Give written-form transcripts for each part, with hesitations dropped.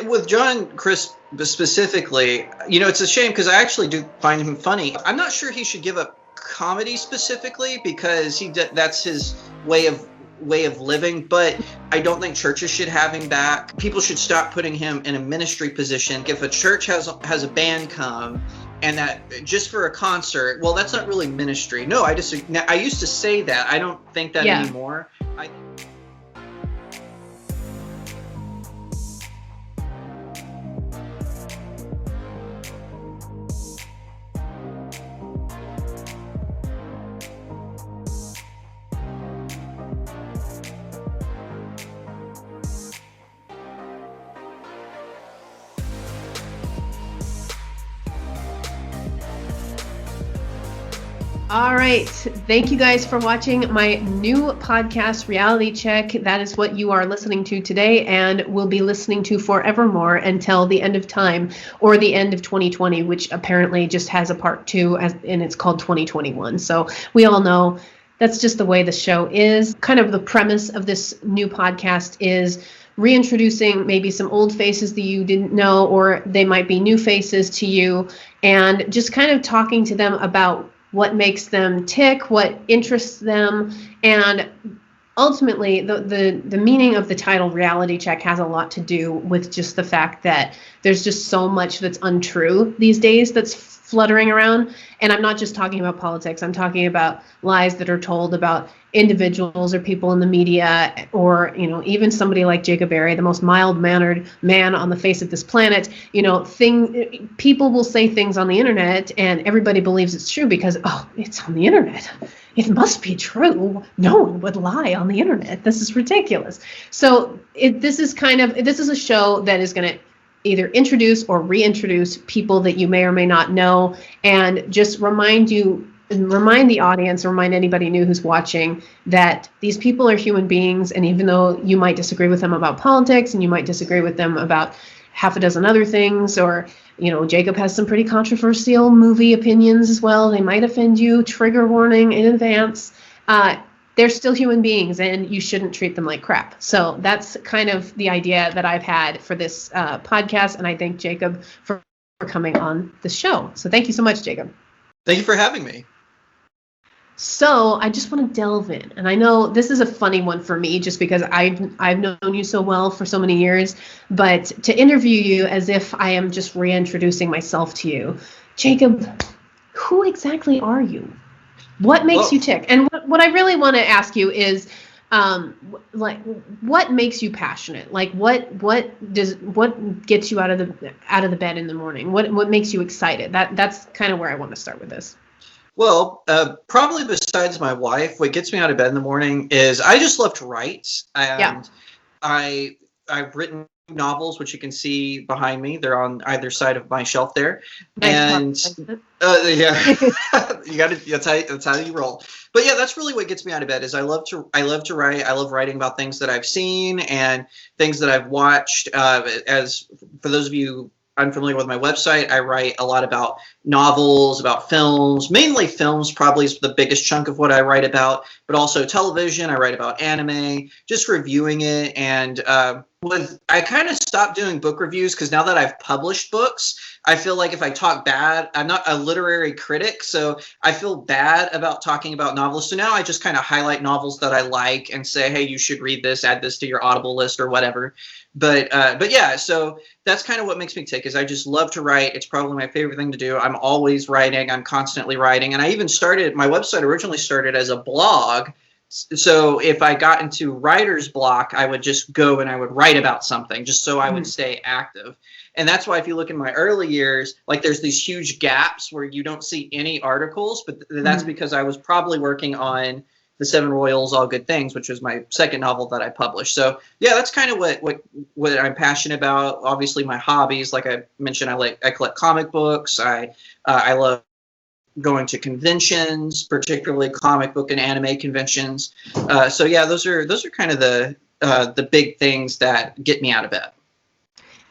With John Chris specifically, it's a shame because I actually do find him funny. I'm not sure he should give up comedy specifically because that's his way of living, but I don't think churches should have him back. People should stop putting him in a ministry position. If a church has a band come and that just for a concert, well, that's not really ministry. No, I disagree. I used to say that. I don't think that anymore. All right. Thank you guys for watching my new podcast, Reality Check. That is what you are listening to today and will be listening to forevermore until the end of time or the end of 2020, which apparently just has a part 2 and it's called 2021. So we all know that's just the way the show is. Kind of the premise of this new podcast is reintroducing maybe some old faces that you didn't know, or they might be new faces to you, and just kind of talking to them about what makes them tick, what interests them, and ultimately the meaning of the title Reality Check has a lot to do with just the fact that there's just so much that's untrue these days that's fluttering around. And I'm not just talking about politics. I'm talking about lies that are told about individuals or people in the media, or even somebody like Jacob Airey, the most mild-mannered man on the face of this planet. People will say things on the internet and everybody believes it's true because it's on the internet, it must be true, no one would lie on the internet, this is ridiculous. So this is a show that is going to either introduce or reintroduce people that you may or may not know, and just remind the audience, remind anybody new who's watching that these people are human beings, and even though you might disagree with them about politics and you might disagree with them about half a dozen other things, or Jacob has some pretty controversial movie opinions as well, they might offend you, trigger warning in advance, they're still human beings and you shouldn't treat them like crap. So that's kind of the idea that I've had for this podcast, and I thank Jacob for coming on the show. So thank you so much, Jacob. Thank you for having me. So I just want to delve in, and I know this is a funny one for me just because I've known you so well for so many years, but to interview you as if I am just reintroducing myself to you, Jacob, who exactly are you? What makes you tick? And what I really want to ask you is, what makes you passionate? Like, what gets you out of the bed in the morning? What makes you excited? That's kind of where I want to start with this. Well, probably besides my wife, what gets me out of bed in the morning is I just love to write, and I've written novels, which you can see behind me. They're on either side of my shelf there. Nice. And you got to. That's how you roll. But yeah, that's really what gets me out of bed. Is I love to write. I love writing about things that I've seen and things that I've watched. As for those of you unfamiliar with my website, I write a lot about novels, about films, mainly films probably is the biggest chunk of what I write about, but also television. I write about anime, just reviewing it. And I kind of stopped doing book reviews because now that I've published books, I feel like if I talk bad, I'm not a literary critic, so I feel bad about talking about novels. So now I just kind of highlight novels that I like and say, hey, you should read this, add this to your Audible list or whatever. But yeah, so that's kind of what makes me tick is I just love to write. It's probably my favorite thing to do. I'm always writing. I'm constantly writing. And I even my website originally started as a blog. So if I got into writer's block, I would just go and I would write about something just so I would stay active. And that's why if you look in my early years, like there's these huge gaps where you don't see any articles, but that's because I was probably working on The Seven Royals, All Good Things, which was my second novel that I published. So yeah, that's kind of what I'm passionate about. Obviously my hobbies, like I mentioned, I collect comic books. I love going to conventions, particularly comic book and anime conventions. So yeah, those are kind of the big things that get me out of bed.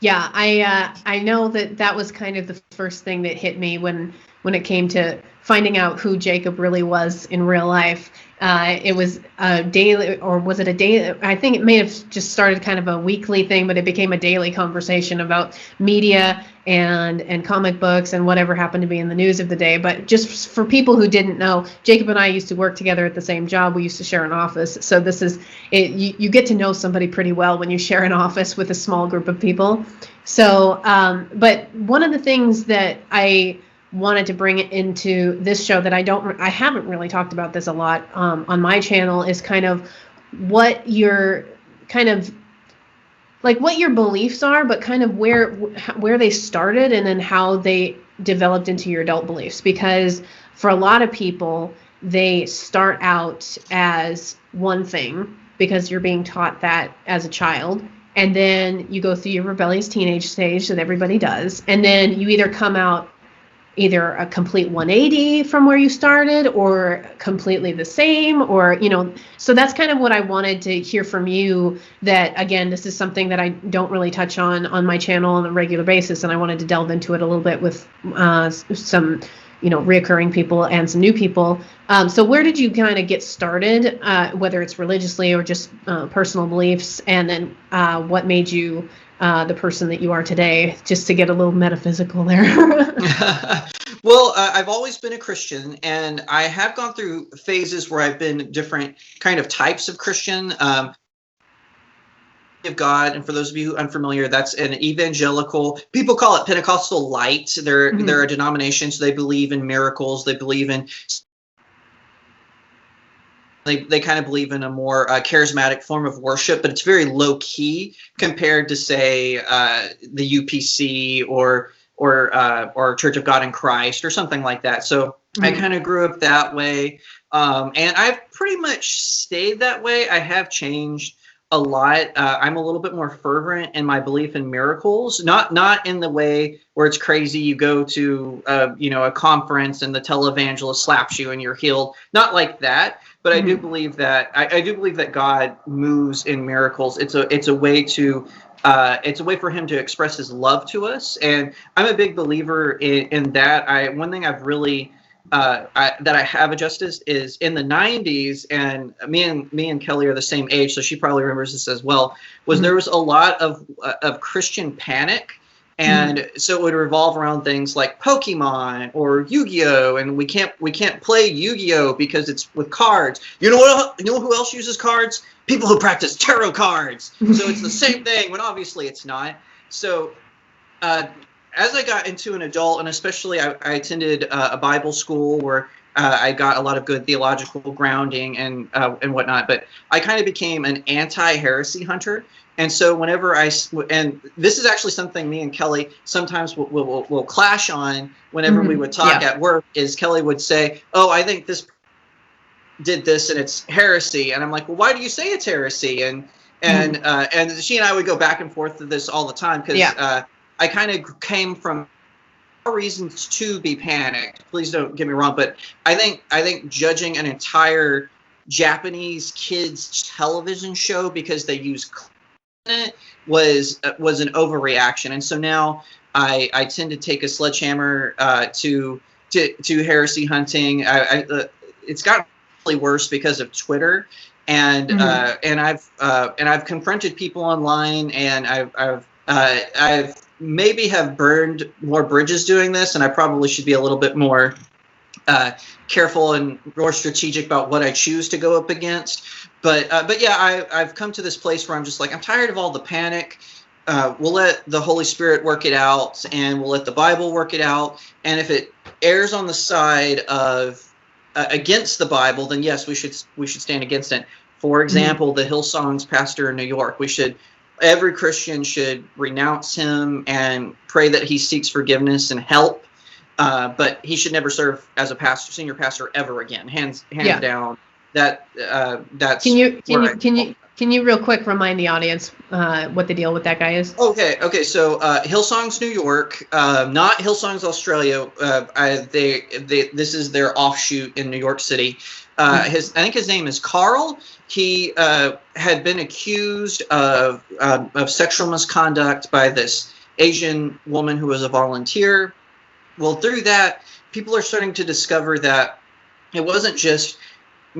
Yeah, I know that was kind of the first thing that hit me when it came to finding out who Jacob really was in real life. It was a daily, or was it a day? I think it may have just started kind of a weekly thing, but it became a daily conversation about media and comic books and whatever happened to be in the news of the day. But just for people who didn't know, Jacob and I used to work together at the same job. We used to share an office. So this is it. You get to know somebody pretty well when you share an office with a small group of people. So, but one of the things that I wanted to bring it into this show that I haven't really talked about this a lot on my channel is kind of what your what your beliefs are, but kind of where they started and then how they developed into your adult beliefs. Because for a lot of people, they start out as one thing because you're being taught that as a child. And then you go through your rebellious teenage stage that everybody does. And then you either come out either a complete 180 from where you started or completely the same, or, so that's kind of what I wanted to hear from you. That, again, this is something that I don't really touch on my channel on a regular basis. And I wanted to delve into it a little bit with some, reoccurring people and some new people. So where did you kind of get started, whether it's religiously or just personal beliefs? And then what made you the person that you are today, just to get a little metaphysical there? Well, I've always been a Christian, and I have gone through phases where I've been different kind of types of Christian. Of God, and for those of you who are unfamiliar, that's an evangelical. People call it Pentecostal light. They're a denomination, so they believe in miracles. They believe in. They kind of believe in a more charismatic form of worship, but it's very low key compared to, say, the UPC or Church of God in Christ or something like that. So I kind of grew up that way, and I've pretty much stayed that way. I have changed a lot. I'm a little bit more fervent in my belief in miracles, not in the way where it's crazy. You go to a conference and the televangelist slaps you and you're healed. Not like that. But I do believe that I do believe that God moves in miracles. It's a way for Him to express His love to us, and I'm a big believer in that. One thing I've really that I have adjusted is in the 90s, and me and Kelly are the same age, so she probably remembers this as well. There was a lot of Christian panic. And so it would revolve around things like Pokemon or Yu-Gi-Oh, and we can't play Yu-Gi-Oh because it's with cards. You know who else uses cards? People who practice tarot cards. So it's the same thing when obviously it's not. So as I got into an adult, and especially I attended a Bible school where I got a lot of good theological grounding and whatnot, but I kind of became an anti-heresy hunter. And so whenever and this is actually something me and Kelly sometimes will clash on whenever we would talk at work, is Kelly would say, "Oh, I think this did this and it's heresy." And I'm like, "Well, why do you say it's heresy?" And she and I would go back and forth to this all the time because I kind of came from reasons to be panicked. Please don't get me wrong, but I think judging an entire Japanese kids television show because they use it was an overreaction, and so now I tend to take a sledgehammer to heresy hunting. It's gotten really worse because of Twitter, and I've confronted people online, and I've maybe have burned more bridges doing this, and I probably should be a little bit more careful and more strategic about what I choose to go up against. But yeah, I've come to this place where I'm just like, I'm tired of all the panic. We'll let the Holy Spirit work it out, and we'll let the Bible work it out. And if it errs on the side of against the Bible, then yes, we should stand against it. For example, the Hillsong's pastor in New York, every Christian should renounce him and pray that he seeks forgiveness and help. But he should never serve as a senior pastor ever again. Hands down. That's can you real quick remind the audience what the deal with that guy is? Okay. So Hillsong's New York, not Hillsong's Australia. This is their offshoot in New York City. I think his name is Carl. He had been accused of sexual misconduct by this Asian woman who was a volunteer. Well, through that, people are starting to discover that it wasn't just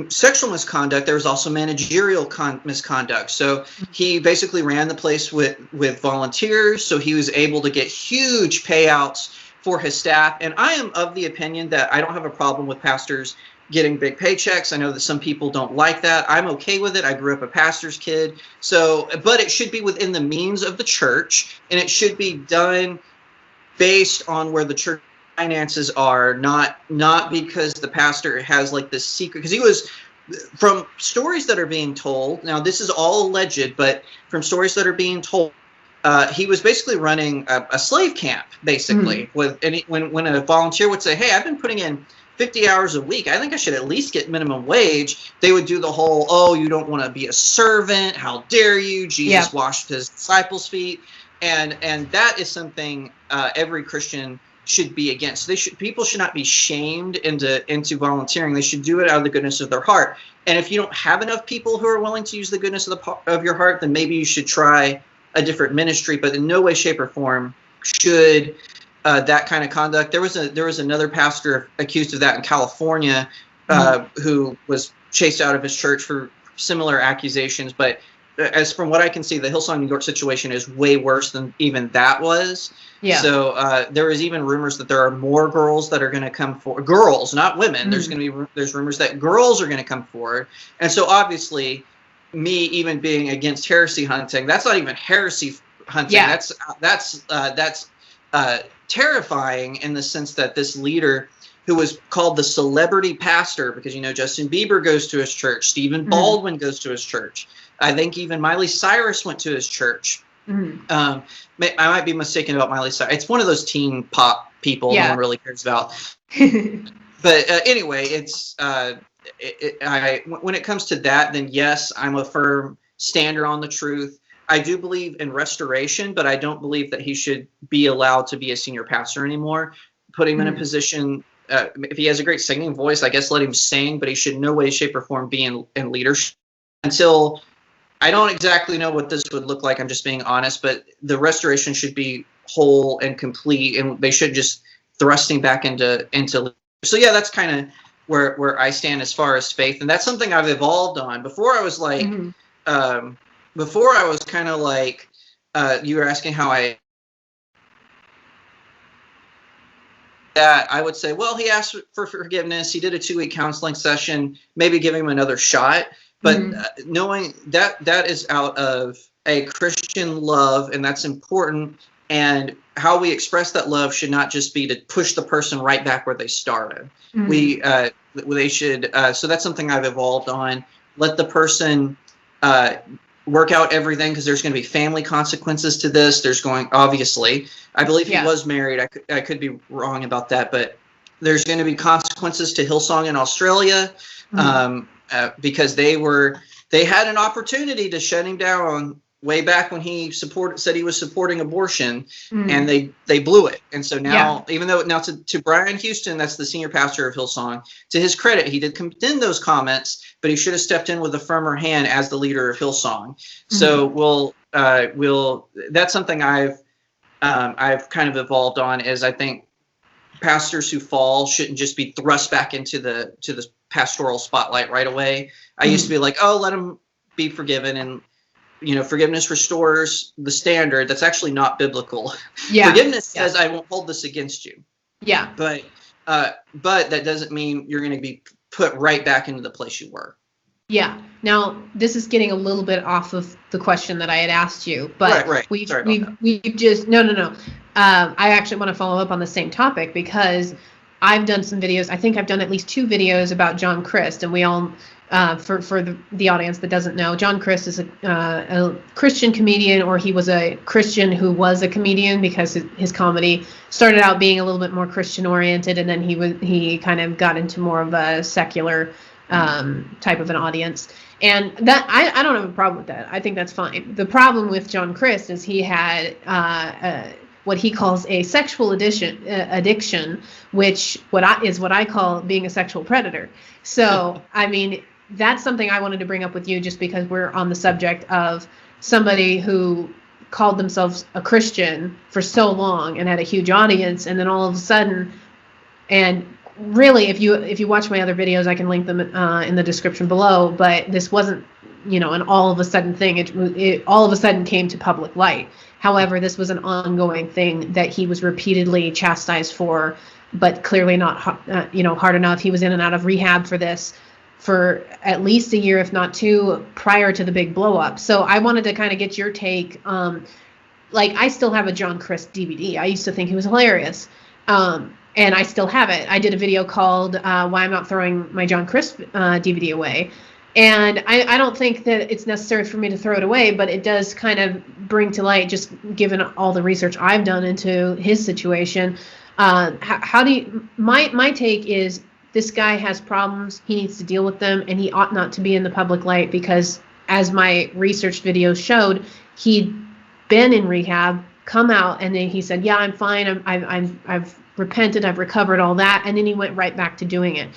sexual misconduct, there was also managerial misconduct. So he basically ran the place with volunteers, so he was able to get huge payouts for his staff. And I am of the opinion that I don't have a problem with pastors getting big paychecks. I know that some people don't like that. I'm okay with it. I grew up a pastor's kid. So, but it should be within the means of the church, and it should be done based on where the church finances are, not because the pastor has like this secret, because he was, from stories that are being told, now this is all alleged, but from stories that are being told, he was basically running a slave camp, basically, with when a volunteer would say, hey, I've been putting in 50 hours a week, I think I should at least get minimum wage, they would do the whole, oh, you don't want to be a servant, how dare you, Jesus washed his disciples' feet, and that is something every Christian should be against. People should not be shamed into volunteering. They should do it out of the goodness of their heart. And if you don't have enough people who are willing to use the goodness of your heart, then maybe you should try a different ministry. But in no way, shape, or form should that kind of conduct. There was another pastor accused of that in California, who was chased out of his church for similar accusations. But as from what I can see, the Hillsong New York situation is way worse than even that was. Yeah. So there is even rumors that there are more girls that are going to come forward. Girls, not women. There's rumors that girls are going to come forward. And so obviously, me even being against heresy hunting, that's not even heresy hunting. Yeah. That's terrifying in the sense that this leader, who was called the celebrity pastor, because Justin Bieber goes to his church, Stephen Baldwin goes to his church. I think even Miley Cyrus went to his church. I might be mistaken about Miley Cyrus. It's one of those teen pop people no one really cares about. But anyway, it's when it comes to that, then yes, I'm a firm stander on the truth. I do believe in restoration, but I don't believe that he should be allowed to be a senior pastor anymore. Put him in a position. If he has a great singing voice, I guess let him sing, but he should in no way, shape, or form be in leadership until. I don't exactly know what this would look like. I'm just being honest, but the restoration should be whole and complete, and they should just thrust him back into. So yeah, that's kind of where I stand as far as faith, and that's something I've evolved on. Before I was like, before I was kind of like, you were asking how I. That I would say, well, he asked for forgiveness. He did a 2-week counseling session. Maybe give him another shot. But knowing that is out of a Christian love, and that's important. And how we express that love should not just be to push the person right back where they started. They should. So that's something I've evolved on. Let the person work out everything, because there's going to be family consequences to this. Obviously, I believe he was married. I could be wrong about that, but there's going to be consequences to Hillsong in Australia. Because they had an opportunity to shut him down way back when he said he was supporting abortion, and they blew it. And so now, even though now to Brian Houston, that's the senior pastor of Hillsong, to his credit, he did condemn those comments, but he should have stepped in with a firmer hand as the leader of Hillsong. So that's something I've kind of evolved on, is I think pastors who fall shouldn't just be thrust back into the pastoral spotlight right away. I used to be like, oh, let him be forgiven, and forgiveness restores the standard. That's actually not biblical. Forgiveness says I won't hold this against you. But that doesn't mean you're going to be put right back into the place you were. Now this is getting a little bit off of the question that I had asked you, but we've just no. I actually want to follow up on the same topic, because I've done some videos. I think I've done at least 2 videos about John Crist, and we all, for the audience that doesn't know, John Crist is a Christian comedian, or he was a Christian who was a comedian, because his comedy started out being a little bit more Christian oriented, and then he kind of got into more of a secular type of an audience. And that I don't have a problem with that. I think that's fine. The problem with John Crist is he had what he calls a sexual addiction, which what I call being a sexual predator. So, I mean, that's something I wanted to bring up with you, just because we're on the subject of somebody who called themselves a Christian for so long and had a huge audience, and then all of a sudden, and really, if you watch my other videos, I can link them in the description below. But this wasn't, an all of a sudden thing. It all of a sudden came to public light. However, this was an ongoing thing that he was repeatedly chastised for, but clearly not, hard enough. He was in and out of rehab for this for at least a year, if not two, prior to the big blow up. So I wanted to kind of get your take. I still have a John Crist DVD. I used to think he was hilarious. And I still have it. I did a video called Why I'm Not Throwing My John Crist DVD Away. And I don't think that it's necessary for me to throw it away, but it does kind of bring to light, just given all the research I've done into his situation. How do you, my take is, this guy has problems. He needs to deal with them, and he ought not to be in the public light, because as my research videos showed, he'd been in rehab, come out, and then he said, yeah, I'm fine. I've repented, I've recovered, all that. And then he went right back to doing it.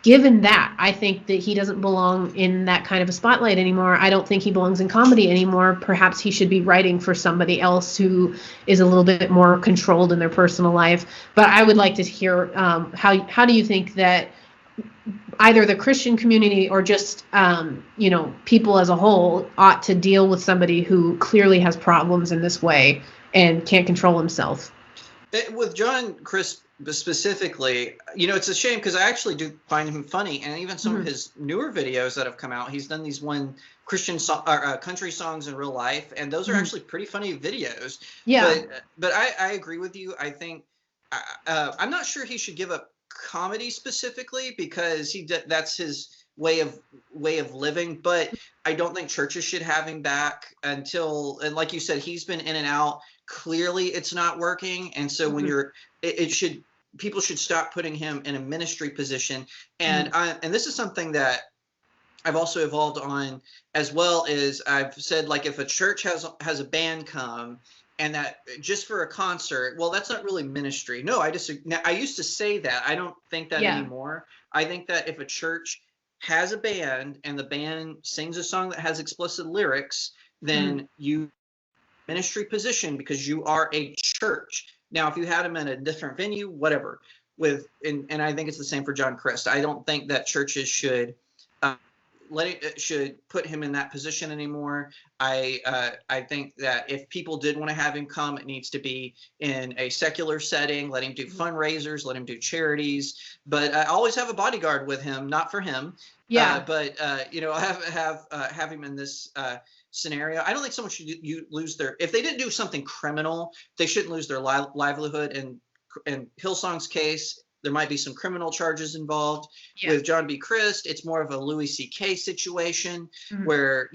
Given that, I think that he doesn't belong in that kind of a spotlight anymore. I don't think he belongs in comedy anymore. Perhaps he should be writing for somebody else who is a little bit more controlled in their personal life. But I would like to hear how do you think that either the Christian community or just people as a whole ought to deal with somebody who clearly has problems in this way and can't control himself? With John Crist specifically, it's a shame, because I actually do find him funny, and even some of his newer videos that have come out, he's done these Christian country songs in real life, and those are actually pretty funny videos. Yeah. But I agree with you. I think I'm not sure he should give up comedy specifically, because that's his way of living. But I don't think churches should have him back and like you said, he's been in and out. Clearly it's not working, and so when people should stop putting him in a ministry position. And and this is something that I've also evolved on, as well as I've said, like, if a church has a band come, and that just for a concert, well, that's not really ministry. No, I disagree. Now, I used to say that. I don't think that anymore. I think that if a church has a band and the band sings a song that has explicit lyrics, then you ministry position, because you are a church. Now, if you had him in a different venue, whatever, and I think it's the same for John Crist. I don't think that churches should should put him in that position anymore. I think that if people did want to have him come, it needs to be in a secular setting. Let him do fundraisers, let him do charities, but I always have a bodyguard with him, not for him. Yeah. But have him in this scenario. I don't think someone should lose if they didn't do something criminal, they shouldn't lose their livelihood. And in Hillsong's case, there might be some criminal charges involved. With John B. Crist, it's more of a Louis C.K. situation where,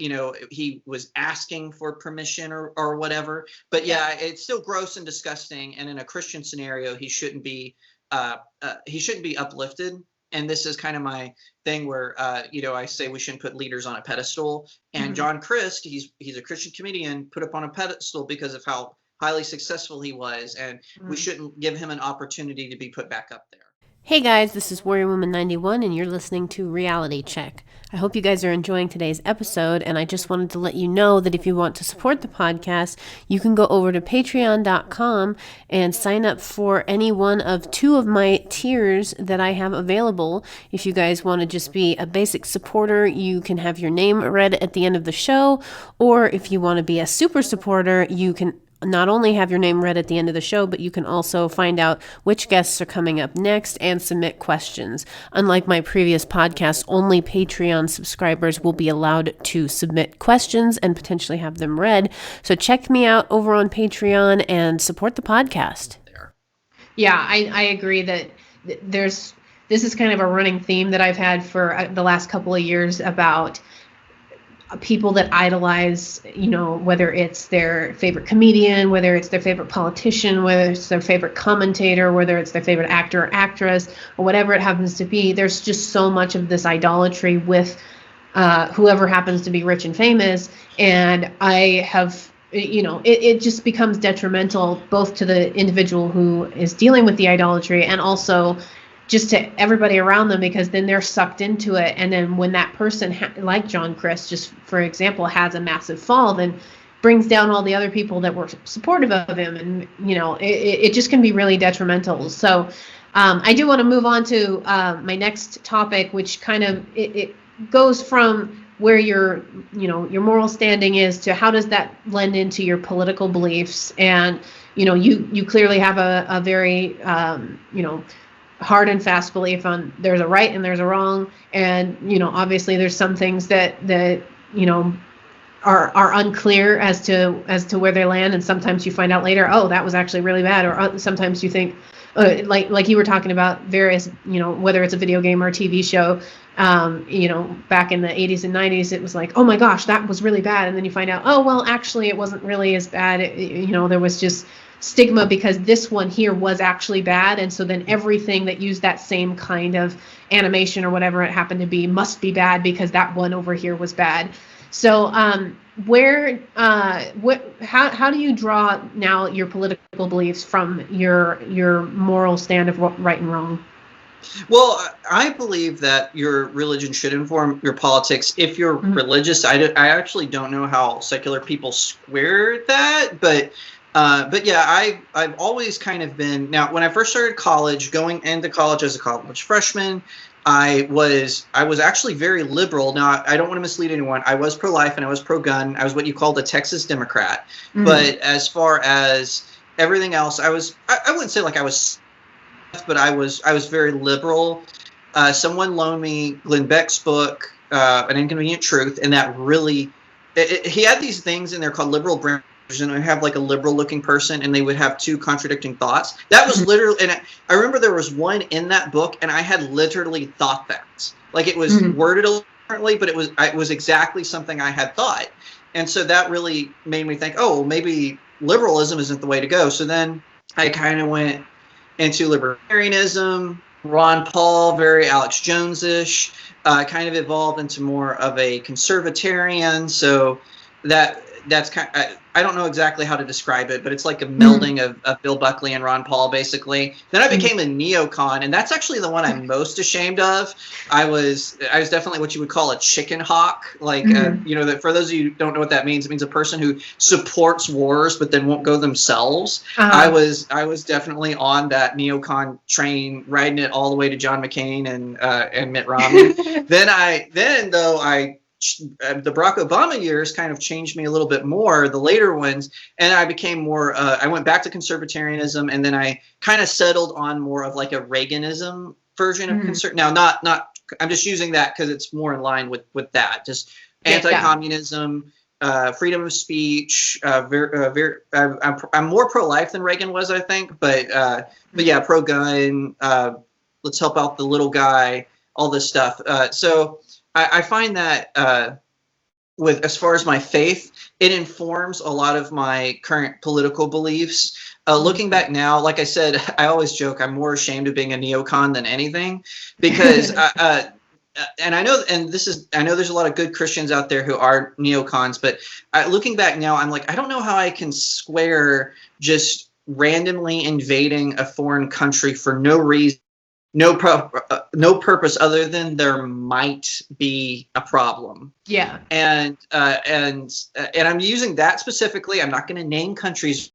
he was asking for permission or whatever. But it's still gross and disgusting. And in a Christian scenario, he shouldn't be uplifted. And this is kind of my thing where, I say we shouldn't put leaders on a pedestal. And John Crist, he's a Christian comedian, put up on a pedestal because of how highly successful he was. And we shouldn't give him an opportunity to be put back up there. Hey guys, this is Warrior Woman 91, and you're listening to Reality Check. I hope you guys are enjoying today's episode, and I just wanted to let you know that if you want to support the podcast, you can go over to patreon.com and sign up for any one of two of my tiers that I have available. If you guys want to just be a basic supporter, you can have your name read at the end of the show, or if you want to be a super supporter, you can not only have your name read at the end of the show, but you can also find out which guests are coming up next and submit questions. Unlike my previous podcast, only Patreon subscribers will be allowed to submit questions and potentially have them read. So check me out over on Patreon and support the podcast. Yeah, I agree that this is kind of a running theme that I've had for the last couple of years about people that idolize, whether it's their favorite comedian, whether it's their favorite politician, whether it's their favorite commentator, whether it's their favorite actor or actress, or whatever it happens to be. There's just so much of this idolatry with whoever happens to be rich and famous. And I have, it just becomes detrimental both to the individual who is dealing with the idolatry and also just to everybody around them, because then they're sucked into it. And then when that person, like John Crist, just for example, has a massive fall, then brings down all the other people that were supportive of him. And, it just can be really detrimental. So I do want to move on to my next topic, which kind of it goes from where your moral standing is to how does that blend into your political beliefs. And you clearly have a very hard and fast belief on there's a right and there's a wrong, and obviously there's some things that are unclear as to where they land, and sometimes you find out later, oh, that was actually really bad, or sometimes you think, like you were talking about various, whether it's a video game or a TV show, back in the 80s and 90s, it was like, oh my gosh, that was really bad, and then you find out, oh well, actually it wasn't really as bad. There was just stigma because this one here was actually bad, and so then everything that used that same kind of animation or whatever it happened to be must be bad because that one over here was bad. So how do you draw now your political beliefs from your moral stand of right and wrong? Well, I believe that your religion should inform your politics. If you're religious, I actually don't know how secular people square that, but yeah, I've always kind of been. Now, when I first started college, going into college as a college freshman, I was actually very liberal. Now, I don't want to mislead anyone. I was pro-life and I was pro-gun. I was what you called a Texas Democrat. But as far as everything else, I wouldn't say like I was, but I was very liberal. Someone loaned me Glenn Beck's book, An Inconvenient Truth, and that really, he had these things in there called liberal branches, and I have like a liberal looking person and they would have two contradicting thoughts. That was literally, and I remember there was one in that book and I had literally thought that. Like it was worded a little differently, but it was exactly something I had thought. And so that really made me think, oh, well, maybe liberalism isn't the way to go. So then I kind of went into libertarianism, Ron Paul, very Alex Jones-ish, kind of evolved into more of a conservatarian. So that's kind of, I don't know exactly how to describe it, but it's like a melding of Bill Buckley and Ron Paul, basically. Then I became a neocon, and that's actually the one I'm most ashamed of. I was definitely what you would call a chicken hawk. Like, that for those of you who don't know what that means, it means a person who supports wars but then won't go themselves. I was definitely on that neocon train, riding it all the way to John McCain and Mitt Romney. Then the Barack Obama years kind of changed me a little bit more, the later ones, and I became more, I went back to conservatarianism, and then I kind of settled on more of like a Reaganism version of Now, not, I'm just using that because it's more in line with that, just anti-communism, freedom of speech, I'm more pro-life than Reagan was, I think, but yeah, pro-gun, let's help out the little guy, all this stuff. So I find that as far as my faith, it informs a lot of my current political beliefs. Looking back now, like I said, I always joke I'm more ashamed of being a neocon than anything, because and I know there's a lot of good Christians out there who are neocons, but looking back now, I'm like, I don't know how I can square just randomly invading a foreign country for no reason. No purpose other than there might be a problem. Yeah. And I'm using that specifically. I'm not going to name countries,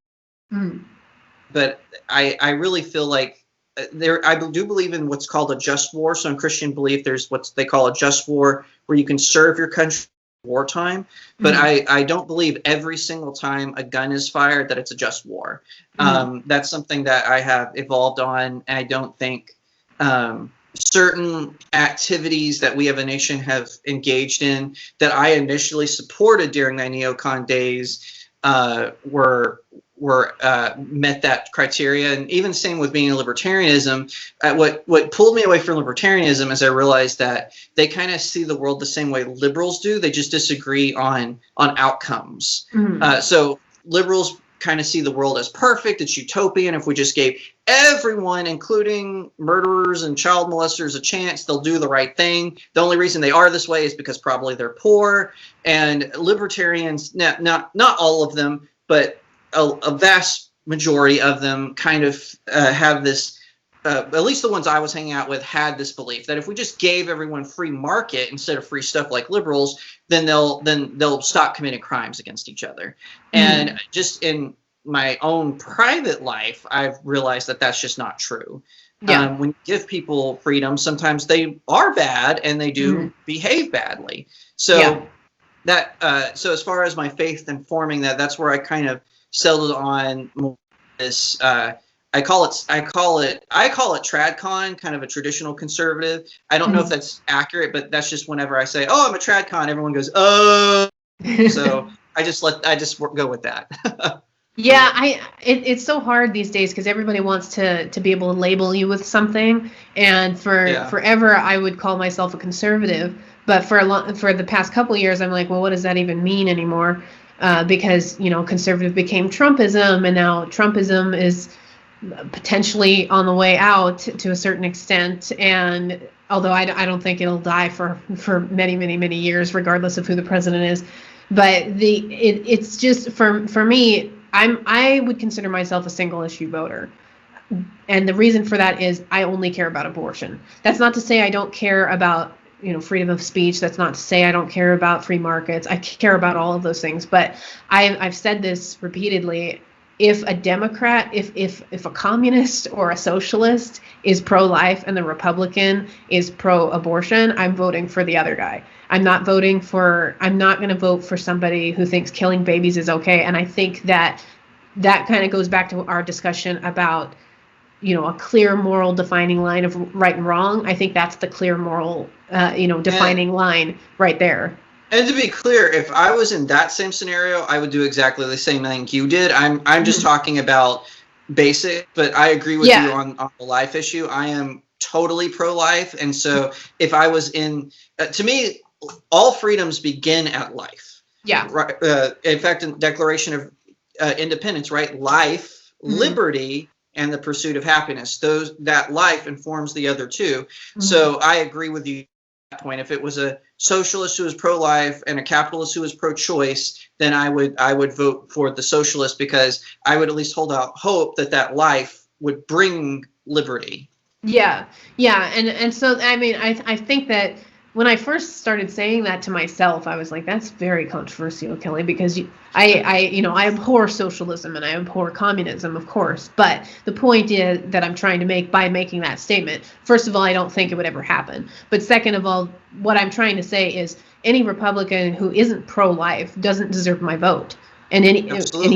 but I really feel like I do believe in what's called a just war. So in Christian belief, there's what they call a just war, where you can serve your country wartime. But I don't believe every single time a gun is fired that it's a just war. That's something that I have evolved on, and I don't think certain activities that we as a nation have engaged in that I initially supported during my neocon days were met that criteria. And even same with being in libertarianism, what pulled me away from libertarianism is I realized that they kind of see the world the same way liberals do. They just disagree on outcomes. So liberals kind of see the world as perfect. It's utopian. If we just gave everyone, including murderers and child molesters, a chance, they'll do the right thing. The only reason they are this way is because probably they're poor. And libertarians, not all of them, but a vast majority of them kind of have this, at least the ones I was hanging out with had this belief that if we just gave everyone free market instead of free stuff like liberals, then they'll stop committing crimes against each other. And just in my own private life, I've realized that that's just not true. Yeah. When you give people freedom, sometimes they are bad and they do behave badly. So so as far as my faith informing that, that's where I kind of settled on this. I call it tradcon, kind of a traditional conservative. I don't know if that's accurate, but that's just whenever I say, "Oh, I'm a tradcon," everyone goes, "Oh." So I just go with that. Yeah, it's so hard these days because everybody wants to be able to label you with something, and forever I would call myself a conservative, but for the past couple years I'm like, well, what does that even mean anymore? Because conservative became Trumpism, and now Trumpism is potentially on the way out to a certain extent, and although I don't think it'll die for many years, regardless of who the president is, but it's just for me. I would consider myself a single issue voter. And the reason for that is I only care about abortion. That's not to say I don't care about, freedom of speech. That's not to say I don't care about free markets. I care about all of those things. But I've said this repeatedly. If a Democrat, if a communist or a socialist is pro-life and the Republican is pro-abortion, I'm voting for the other guy. I'm not going to vote for somebody who thinks killing babies is okay. And I think that kind of goes back to our discussion about, a clear moral defining line of right and wrong. I think that's the clear moral, defining line right there. And to be clear, if I was in that same scenario, I would do exactly the same thing you did. I'm just talking about basic, but I agree with you on the life issue. I am totally pro-life. And so if I was to me, all freedoms begin at life. Yeah. Right. In fact, in the Declaration of Independence, right? Life, liberty, and the pursuit of happiness. That life informs the other two. So I agree with you at that point. If it was a socialist who was pro-life and a capitalist who was pro-choice, then I would vote for the socialist, because I would at least hold out hope that life would bring liberty. Yeah. And so, I mean, I think that when I first started saying that to myself, I was like, that's very controversial, Kelly, because I abhor socialism and I abhor communism, of course. But the point is that I'm trying to make by making that statement, first of all, I don't think it would ever happen. But second of all, what I'm trying to say is any Republican who isn't pro-life doesn't deserve my vote. And any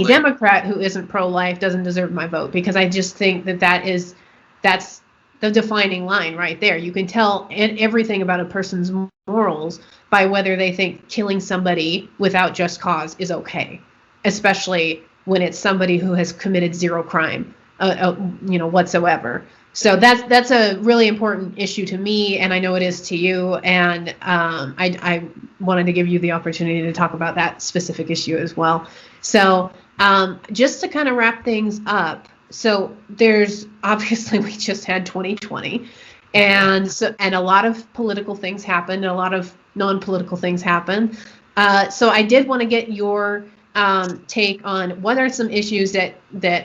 Democrat who isn't pro-life doesn't deserve my vote, because I just think that's the defining line right there. You can tell everything about a person's morals by whether they think killing somebody without just cause is okay, especially when it's somebody who has committed zero crime, whatsoever. So that's a really important issue to me, and I know it is to you. And I wanted to give you the opportunity to talk about that specific issue as well. So just to kind of wrap things up. So there's obviously, we just had 2020, and a lot of political things happened, and a lot of non-political things happened. So I did want to get your take on what are some issues that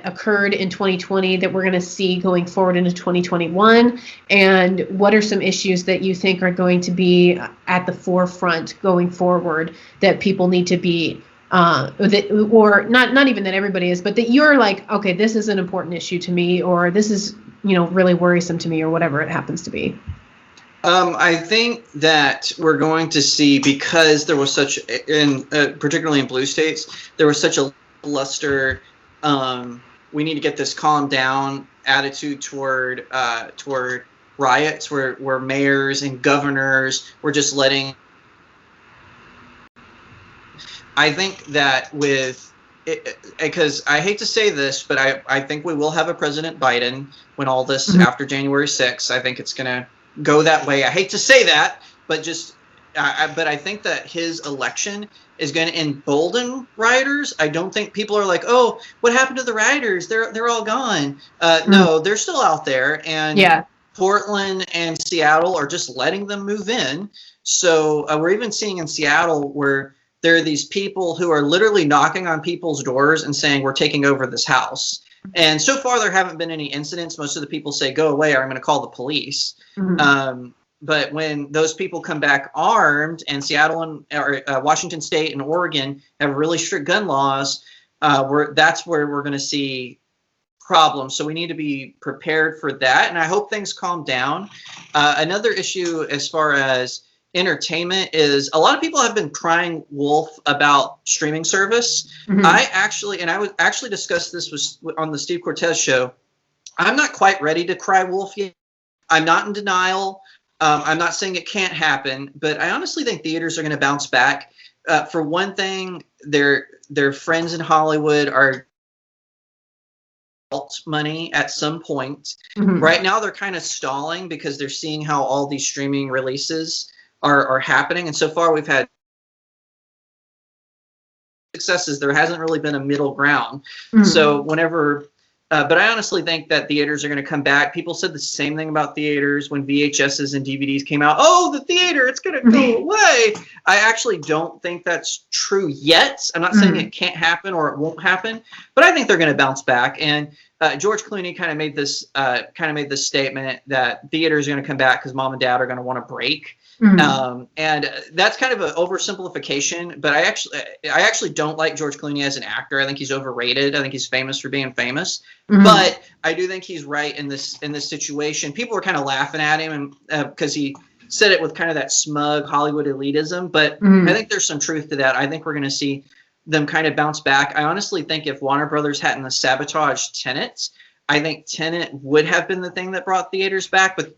occurred in 2020 that we're going to see going forward into 2021, and what are some issues that you think are going to be at the forefront going forward that people need to be or not even that everybody is, but that you're like, okay, this is an important issue to me, or this is, really worrisome to me, or whatever it happens to be. I think that we're going to see, because there was particularly in blue states, there was such a bluster, we need to get this calmed down attitude toward riots, where mayors and governors were just letting. I think that because I hate to say this, but I think we will have a President Biden when all this after January 6th. I think it's going to go that way. I hate to say that, but but I think that his election is going to embolden rioters. I don't think people are like, oh, what happened to the rioters? They're all gone. No, they're still out there, and Portland and Seattle are just letting them move in. So we're even seeing in Seattle where there are these people who are literally knocking on people's doors and saying, we're taking over this house. And so far, there haven't been any incidents. Most of the people say, go away, or I'm going to call the police. But when those people come back armed, and Seattle and Washington State and Oregon have really strict gun laws, that's where we're going to see problems. So we need to be prepared for that. And I hope things calm down. Another issue as far as entertainment is a lot of people have been crying wolf about streaming service. Mm-hmm. I would actually discuss this on the Steve Cortez show. I'm not quite ready to cry wolf yet. I'm not in denial. I'm not saying it can't happen, but I honestly think theaters are going to bounce back. For one thing, their friends in Hollywood are money at some point. Mm-hmm. Right now, they're kind of stalling because they're seeing how all these streaming releases are happening. And so far, we've had successes. There hasn't really been a middle ground. Mm-hmm. So whenever... but I honestly think that theaters are going to come back. People said the same thing about theaters when VHSs and DVDs came out. Oh, the theater, it's going to go away. I actually don't think that's true yet. I'm not saying it can't happen or it won't happen, but I think they're going to bounce back. And George Clooney kind of made this statement that theaters are going to come back because mom and dad are going to want to break. Mm-hmm. And that's kind of an oversimplification, but I actually don't like George Clooney as an actor. I think he's overrated. I think he's famous for being famous, but I do think he's right in this situation. People were kind of laughing at him and because he said it with kind of that smug Hollywood elitism, but I think there's some truth to that. I think we're going to see them kind of bounce back. I honestly think if Warner Brothers hadn't sabotaged Tenet, I think Tenet would have been the thing that brought theaters back, but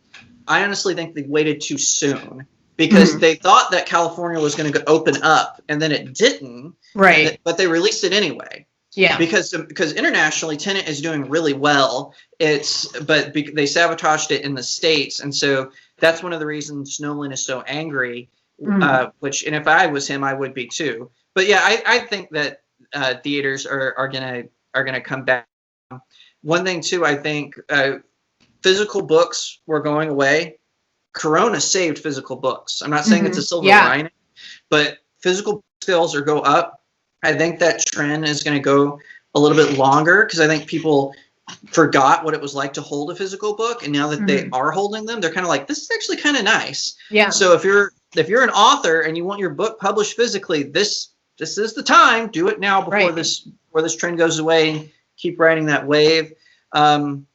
I honestly think they waited too soon because they thought that California was going to open up and then it didn't. Right. But they released it anyway. Yeah. Because internationally, Tenet is doing really well. But they sabotaged it in the States. And so that's one of the reasons Nolan is so angry, and if I was him, I would be too. But yeah, I think that theaters are gonna come back. One thing too, I think physical books were going away. Corona saved physical books. I'm not saying it's a silver lining, but physical sales are go up. I think that trend is going to go a little bit longer because I think people forgot what it was like to hold a physical book, and now that they are holding them, they're kind of like, this is actually kind of nice. Yeah. So if you're an author and you want your book published physically, this is the time. Do it now before this trend goes away. And keep riding that wave. And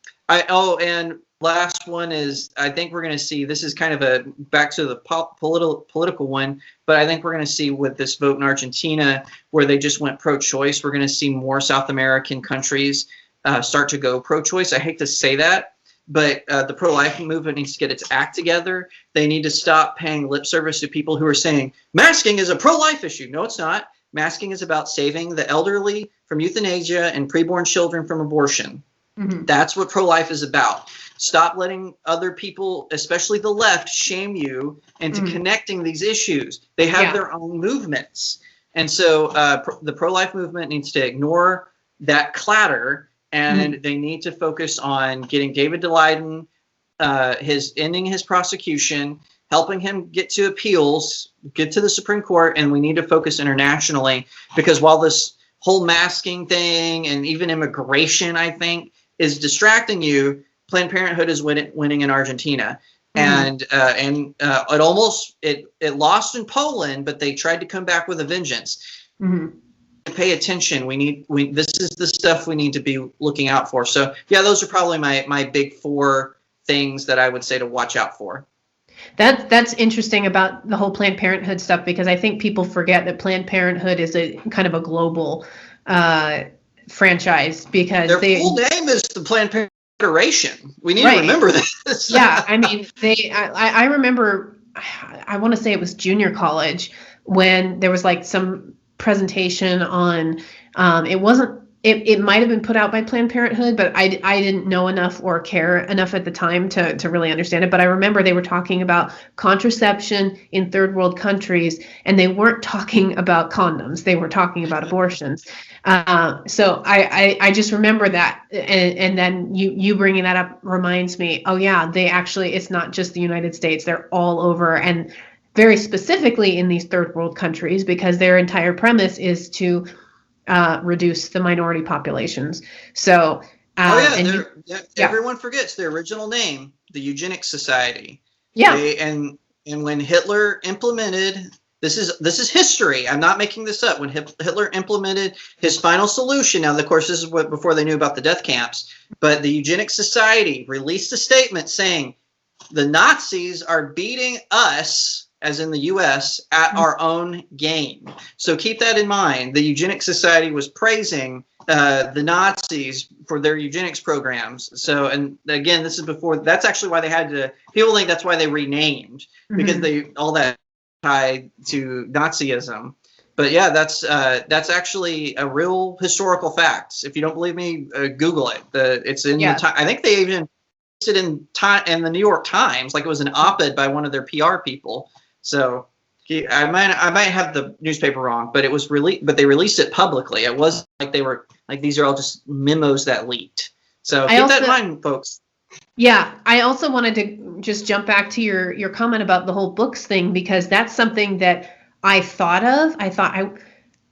last one is, I think we're going to see, this is kind of a back to the political one, but I think we're going to see with this vote in Argentina where they just went pro-choice, we're going to see more South American countries start to go pro-choice. I hate to say that, but the pro-life movement needs to get its act together. They need to stop paying lip service to people who are saying masking is a pro-life issue. No, it's not. Masking is about saving the elderly from euthanasia and preborn children from abortion. That's what pro-life is about. Stop letting other people, especially the left, shame you into connecting these issues. They have their own movements. And so the pro-life movement needs to ignore that clatter, and they need to focus on getting David Daleiden, ending his prosecution, helping him get to appeals, get to the Supreme Court, and we need to focus internationally because while this whole masking thing and even immigration, I think, is distracting you, Planned Parenthood is winning in Argentina, and it lost in Poland, but they tried to come back with a vengeance. Pay attention. This is the stuff we need to be looking out for. So yeah, those are probably my big four things that I would say to watch out for. That's interesting about the whole Planned Parenthood stuff because I think people forget that Planned Parenthood is a kind of a global franchise because their full name is the Planned Parenthood Federation. We need to remember this. Yeah, I mean, I remember, I want to say it was junior college when there was like some presentation on, it might have been put out by Planned Parenthood, but I didn't know enough or care enough at the time to really understand it. But I remember they were talking about contraception in third world countries, and they weren't talking about condoms. They were talking about abortions. So I just remember that. And then you bringing that up reminds me, oh yeah, it's not just the United States. They're all over, and very specifically in these third world countries, because their entire premise is to reduce the minority populations. So everyone forgets their original name, the Eugenics Society. Yeah. And when Hitler implemented This is history. I'm not making this up. When Hitler implemented his final solution, now of course this is before they knew about the death camps, but the Eugenics Society released a statement saying the Nazis are beating us, as in the U.S., at our own game. So keep that in mind. The Eugenics Society was praising the Nazis for their eugenics programs. So, and again, this is before. That's actually why they had to. People think that's why they renamed, because all that tied to Nazism. But yeah, that's actually a real historical fact. If you don't believe me, Google it. It's in the I think they even it in the New York Times, like it was an op-ed by one of their PR people. So I might have the newspaper wrong, but it was but they released it publicly. It wasn't like they were like these are all just memos that leaked. So keep that in mind, folks. Yeah, I also wanted to just jump back to your comment about the whole books thing, because that's something that I thought of.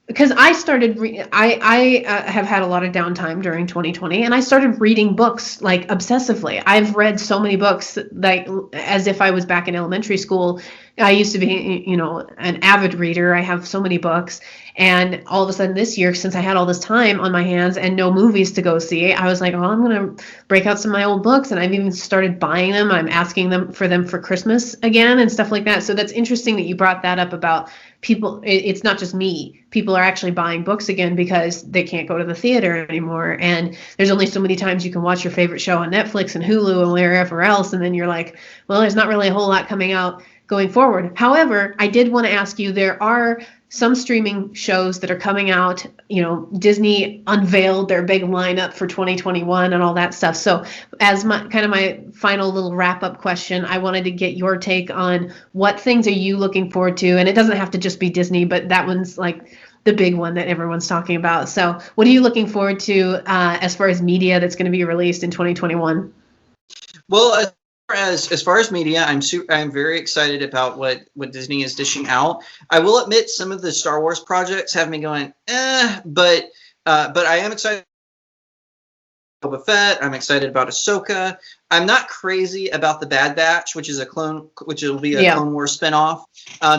Because I started, I have had a lot of downtime during 2020, and I started reading books like obsessively. I've read so many books, like as if I was back in elementary school. I used to be, an avid reader. I have so many books. And all of a sudden this year, since I had all this time on my hands and no movies to go see, I was like, oh, I'm going to break out some of my old books. And I've even started buying them. I'm asking them for Christmas again and stuff like that. So that's interesting that you brought that up about people. It's not just me. People are actually buying books again because they can't go to the theater anymore. And there's only so many times you can watch your favorite show on Netflix and Hulu and wherever else. And then you're like, well, there's not really a whole lot coming out going forward. However, I did want to ask you, there are some streaming shows that are coming out. Disney unveiled their big lineup for 2021 and all that stuff. So as my final little wrap up question, I wanted to get your take on what things are you looking forward to? And it doesn't have to just be Disney, but that one's like the big one that everyone's talking about. So what are you looking forward to as far as media that's going to be released in 2021? Well, as far as media, I'm very excited about what Disney is dishing out. I will admit some of the Star Wars projects have me going, but I am excited about Boba Fett. I'm excited about Ahsoka. I'm not crazy about the Bad Batch, which will be a Clone Wars spinoff.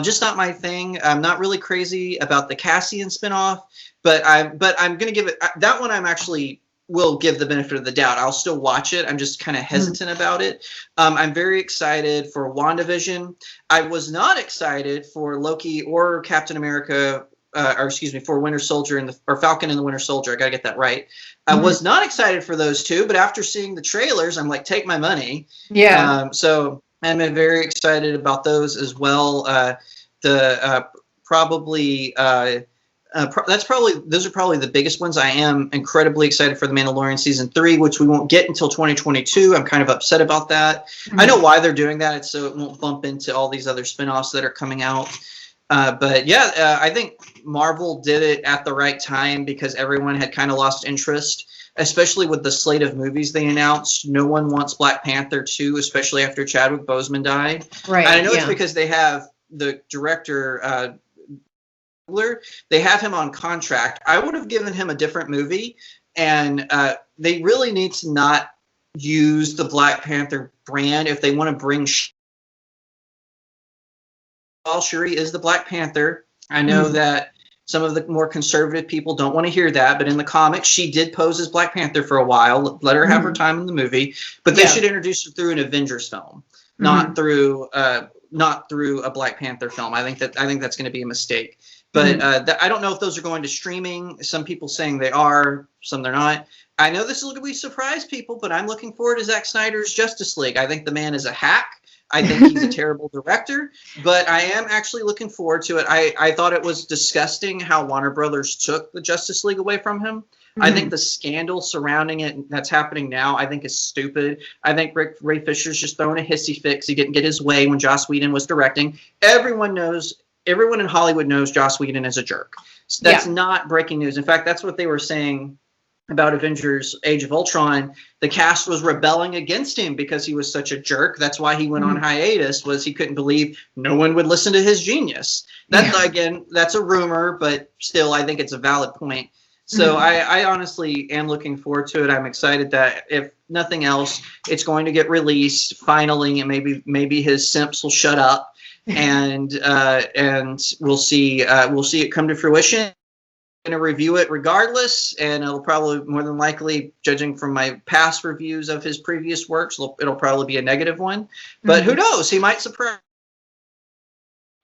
Just not my thing. I'm not really crazy about the Cassian spinoff, but I'm gonna give it that one. I'm actually will give the benefit of the doubt. I'll still watch it. I'm just kind of hesitant about it. I'm very excited for WandaVision. I was not excited for Loki or Captain America, for Winter Soldier or Falcon and the Winter Soldier. I got to get that right. I was not excited for those two, but after seeing the trailers, I'm like, take my money. Yeah. So I'm very excited about those as well. Those are probably the biggest ones. I am incredibly excited for The Mandalorian Season 3, which we won't get until 2022. I'm kind of upset about that. I know why they're doing that. It's so it won't bump into all these other spinoffs that are coming out. I think Marvel did it at the right time because everyone had kind of lost interest, especially with the slate of movies they announced. No one wants Black Panther 2, especially after Chadwick Boseman died. Right. And I know it's because they have the director, they have him on contract. I would have given him a different movie, and they really need to not use the Black Panther brand if they want to bring. While Shuri is the Black Panther, I know that some of the more conservative people don't want to hear that, but in the comics, she did pose as Black Panther for a while. Let her have her time in the movie, but they should introduce her through an Avengers film, not through a Black Panther film. I think that's going to be a mistake. But I don't know if those are going to streaming. Some people saying they are, some they're not. I know this is going to surprise people, but I'm looking forward to Zack Snyder's Justice League. I think the man is a hack. I think he's a terrible director, but I am actually looking forward to it. I thought it was disgusting how Warner Brothers took the Justice League away from him. I think the scandal surrounding it that's happening now, I think is stupid. I think Ray Fisher's just throwing a hissy fit because he didn't get his way when Joss Whedon was directing. Everyone in Hollywood knows Joss Whedon is a jerk. So that's not breaking news. In fact, that's what they were saying about Avengers Age of Ultron. The cast was rebelling against him because he was such a jerk. That's why he went on hiatus, was he couldn't believe no one would listen to his genius. Again, that's a rumor, but still I think it's a valid point. So I honestly am looking forward to it. I'm excited that if nothing else, it's going to get released finally, and maybe his simps will shut up. and we'll see it come to fruition. I'm going to review it regardless, and it'll probably, more than likely, judging from my past reviews of his previous works, it'll probably be a negative one. But who knows? He might surprise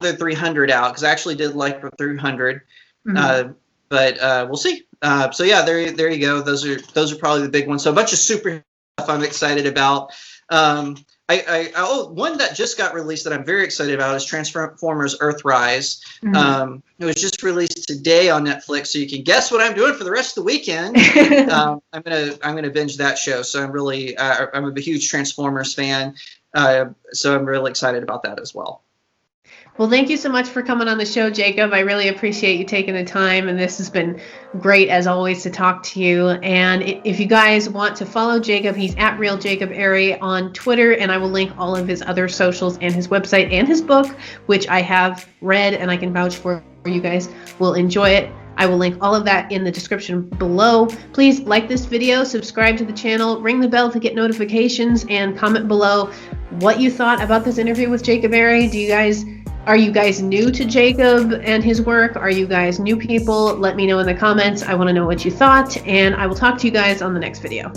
the 300 out, because I actually did like the 300. But we'll see. So yeah, there you go. Those are probably the big ones. So a bunch of super stuff I'm excited about. One that just got released that I'm very excited about is Transformers Earthrise. It was just released today on Netflix, so you can guess what I'm doing for the rest of the weekend. I'm gonna binge that show. So I'm really I'm a huge Transformers fan. So I'm really excited about that as well. Well, thank you so much for coming on the show, Jacob. I really appreciate you taking the time, and this has been great, as always, to talk to you. And if you guys want to follow Jacob, he's at Real Jacob Airey on Twitter, and I will link all of his other socials and his website and his book, which I have read, and I can vouch for. You guys will enjoy it. I will link all of that in the description below. Please like this video, subscribe to the channel, ring the bell to get notifications, and comment below what you thought about this interview with Jacob Airey. Are you guys new to Jacob and his work? Are you guys new people? Let me know in the comments. I want to know what you thought, and I will talk to you guys on the next video.